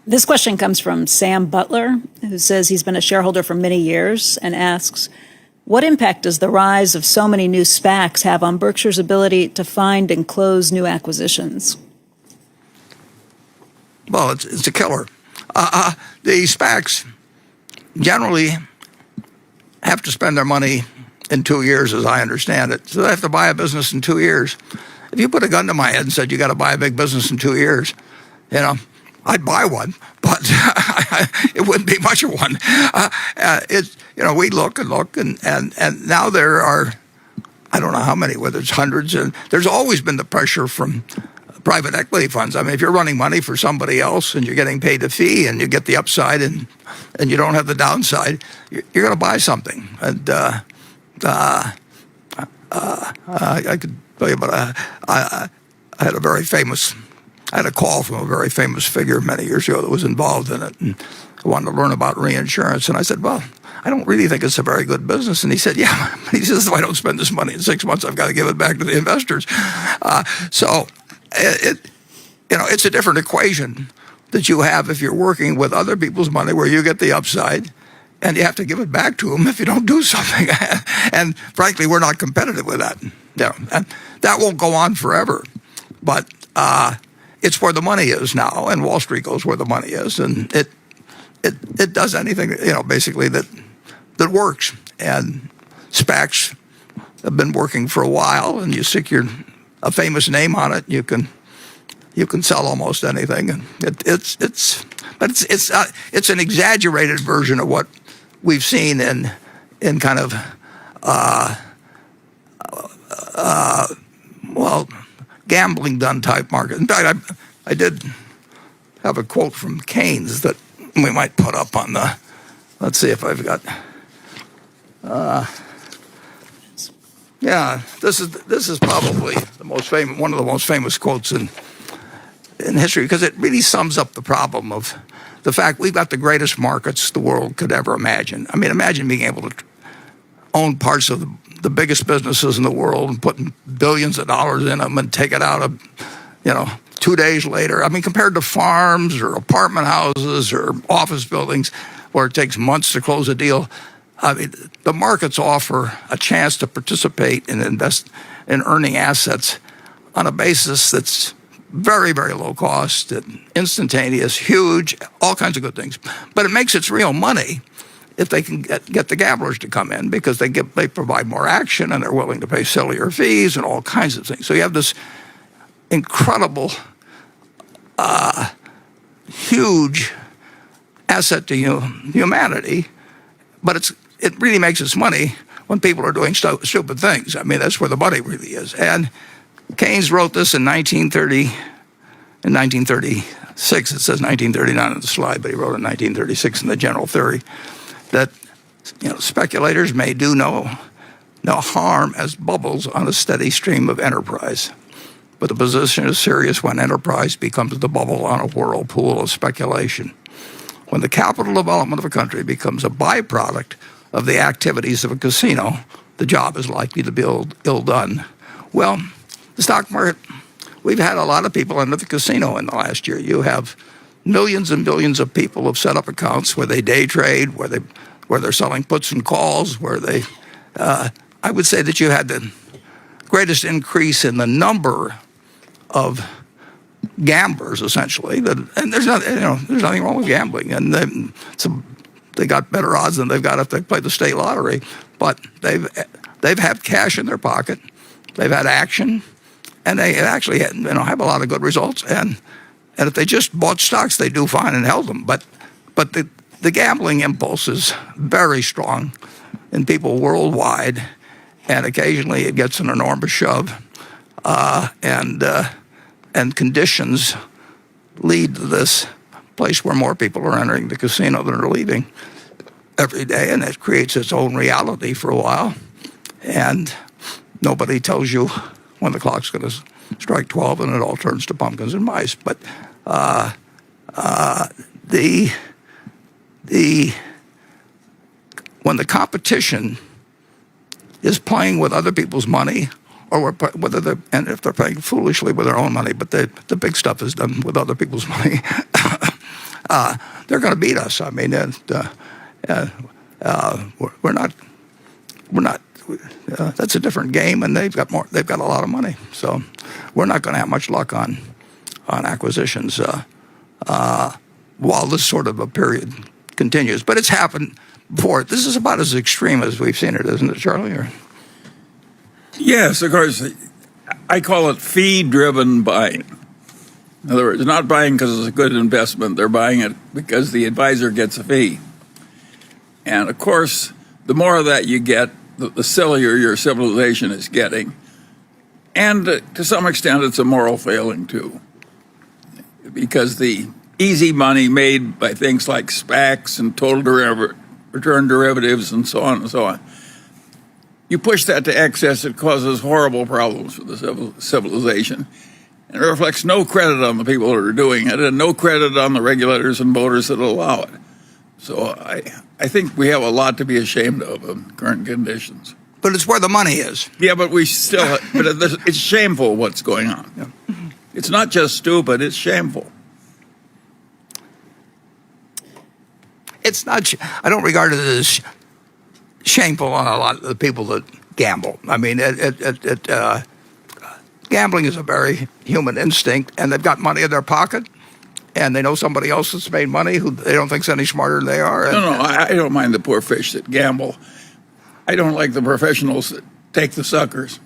This question comes from Sam Butler, who says he's been a shareholder for many years and asks, what impact does the rise of so many new SPACs have on Berkshire's ability to find and close new acquisitions? Well, it's a killer. The SPACs generally have to spend their money in 2 years, as I understand it. So they have to buy a business in 2 years. If you put a gun to my head and said you got to buy a big business in 2 years, I'd buy one, but it wouldn't be much of one. We look and look, and now there are, I don't know how many, whether it's hundreds, and there's always been the pressure from private equity funds. I mean, if you're running money for somebody else and you're getting paid a fee and you get the upside and you don't have the downside, you're going to buy something. And I could tell you about I had a call from a very famous figure many years ago that was involved in it, and I wanted to learn about reinsurance. And I said, well, I don't really think it's a very good business. And he said, yeah. He says, if I don't spend this money in 6 months, I've got to give it back to the investors. So it's a different equation that you have if you're working with other people's money, where you get the upside and you have to give it back to them if you don't do something. And frankly, we're not competitive with that. And that won't go on forever. But it's where the money is now, and Wall Street goes where the money is, and it does anything, basically that works. And SPACs have been working for a while, and you stick a famous name on it, you can sell almost anything, and it's an exaggerated version of what we've seen in kind of gambling done type market. In fact, I did have a quote from Keynes that we might put up on the. Let's see if I've got. This is probably one of the most famous quotes in history, because it really sums up the problem of the fact we've got the greatest markets the world could ever imagine. I mean, imagine being able to own parts of the biggest businesses in the world and putting billions of dollars in them and take it out of, 2 days later. I mean, compared to farms or apartment houses or office buildings where it takes months to close a deal, I mean, the markets offer a chance to participate and invest in earning assets on a basis that's very, very low cost, and instantaneous, huge, all kinds of good things. But it makes its real money if they can get the gamblers to come in, because they provide more action and they're willing to pay sillier fees and all kinds of things. So you have this incredible, huge asset to humanity, but it really makes its money when people are doing stupid things. I mean, that's where the money really is. And Keynes wrote this in 1936. It says 1939 on the slide, but he wrote it in 1936 in the General Theory, that speculators may do no harm as bubbles on a steady stream of enterprise. But the position is serious when enterprise becomes the bubble on a whirlpool of speculation. When the capital development of a country becomes a byproduct of the activities of a casino, the job is likely to be ill done. Well, the stock market, we've had a lot of people into the casino in the last year. You have millions and billions of people have set up accounts where they day trade, where they're selling puts and calls, where they. I would say that you had the greatest increase in the number of gamblers, essentially. And there's nothing wrong with gambling, and they got better odds than they've got if they play the state lottery. But they've had cash in their pocket, they've had action, and they actually have a lot of good results. And if they just bought stocks, they do fine and held them. But the gambling impulse is very strong in people worldwide, and occasionally it gets an enormous shove, and conditions lead to this place where more people are entering the casino than are leaving every day, and it creates its own reality for a while. And nobody tells you when the clock's going to strike 12 and it all turns to pumpkins and mice. But when the competition is playing with other people's money, or and if they're playing foolishly with their own money, but the big stuff is done with other people's money, they're going to beat us. I mean, we're not. That's a different game, and they've got more. They've got a lot of money, so we're not going to have much luck on acquisitions while this sort of a period continues. But it's happened before. This is about as extreme as we've seen it, isn't it, Charlie? Or? Yes, of course. I call it fee-driven buying. In other words, not buying because it's a good investment. They're buying it because the advisor gets a fee. And of course, the more of that you get, the sillier your civilization is getting. And to some extent, it's a moral failing, too. Because the easy money made by things like SPACs and total return derivatives and so on, you push that to excess, it causes horrible problems for the civilization. And it reflects no credit on the people that are doing it and no credit on the regulators and voters that allow it. So I think we have a lot to be ashamed of in current conditions. But it's where the money is. Yeah, but it's shameful what's going on. Yeah. It's not just stupid, it's shameful. It's not. I don't regard it as shameful on a lot of the people that gamble. I mean, gambling is a very human instinct, and they've got money in their pocket, and they know somebody else that's made money who they don't think's any smarter than they are. I don't mind the poor fish that gamble. I don't like the professionals that take the suckers.